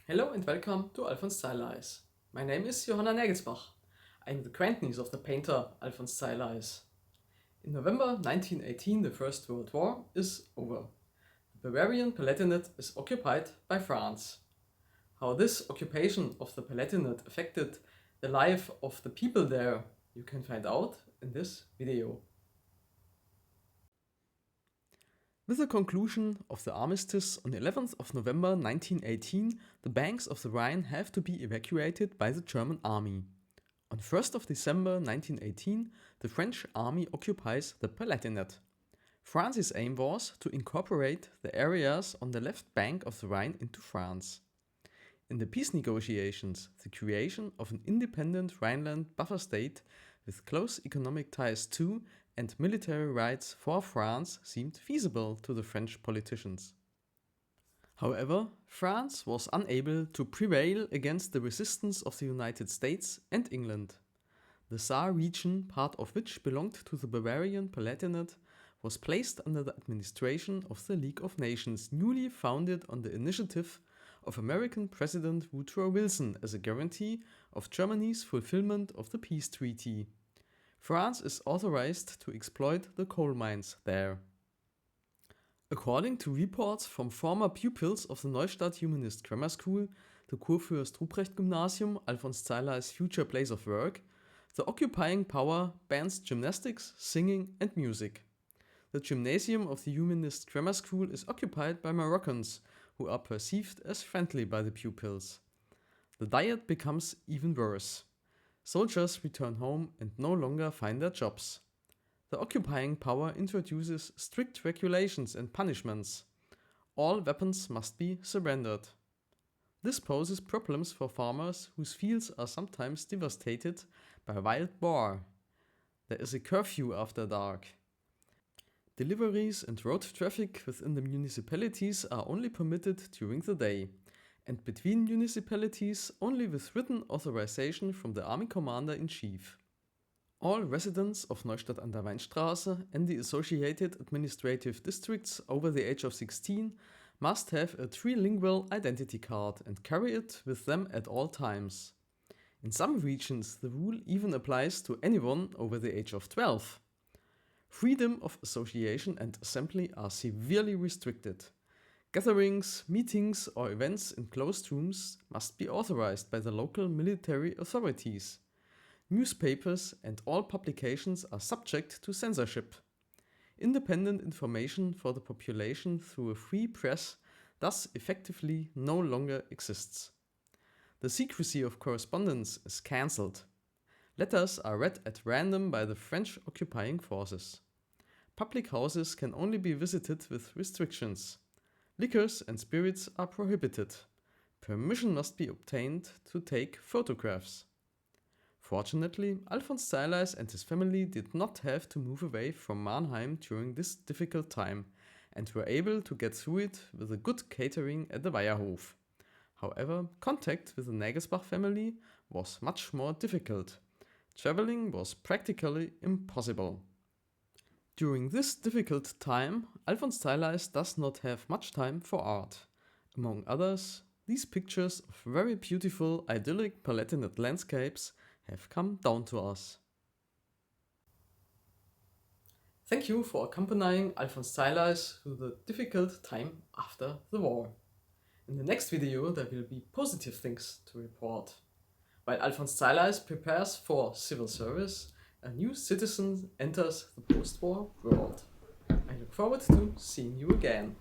Hello and welcome to Alfons Zeileis. My name is Johanna Nagelsbach. I am the grandniece of the painter Alfons Zeileis. In November 1918 the First World War is over. The Bavarian Palatinate is occupied by France. How this occupation of the Palatinate affected the life of the people there, you can find out in this video. With the conclusion of the armistice on 11th of November 1918, the banks of the Rhine have to be evacuated by the German army. On 1st of December 1918, the French army occupies the Palatinate. France's aim was to incorporate the areas on the left bank of the Rhine into France. In the peace negotiations, the creation of an independent Rhineland buffer state with close economic ties to and military rights for France seemed feasible to the French politicians. However, France was unable to prevail against the resistance of the United States and England. The Saar region, part of which belonged to the Bavarian Palatinate, was placed under the administration of the League of Nations, newly founded on the initiative of American President Woodrow Wilson as a guarantee of Germany's fulfillment of the peace treaty. France is authorized to exploit the coal mines there. According to reports from former pupils of the Neustadt Humanist Grammar School, the Kurfürst Ruprecht Gymnasium, Alfons Zeileis' future place of work, the occupying power bans gymnastics, singing and music. The gymnasium of the Humanist Grammar School is occupied by Moroccans, who are perceived as friendly by the pupils. The diet becomes even worse. Soldiers return home and no longer find their jobs. The occupying power introduces strict regulations and punishments. All weapons must be surrendered. This poses problems for farmers whose fields are sometimes devastated by wild boar. There is a curfew after dark. Deliveries and road traffic within the municipalities are only permitted during the day, and between municipalities only with written authorization from the Army Commander-in-Chief. All residents of Neustadt an der Weinstraße and the associated administrative districts over the age of 16 must have a trilingual identity card and carry it with them at all times. In some regions the rule even applies to anyone over the age of 12. Freedom of association and assembly are severely restricted. Gatherings, meetings or events in closed rooms must be authorized by the local military authorities. Newspapers and all publications are subject to censorship. Independent information for the population through a free press thus effectively no longer exists. The secrecy of correspondence is cancelled. Letters are read at random by the French occupying forces. Public houses can only be visited with restrictions. Liquors and spirits are prohibited. Permission must be obtained to take photographs. Fortunately, Alfons Zeileis and his family did not have to move away from Mannheim during this difficult time and were able to get through it with a good catering at the Weierhof. However, contact with the Nagelsbach family was much more difficult. Traveling was practically impossible. During this difficult time, Alfons Zeileis does not have much time for art. Among others, these pictures of very beautiful idyllic Palatinate landscapes have come down to us. Thank you for accompanying Alfons Zeileis through the difficult time after the war. In the next video there will be positive things to report. While Alfons Zeileis prepares for civil service, a new citizen enters the post-war world. I look forward to seeing you again.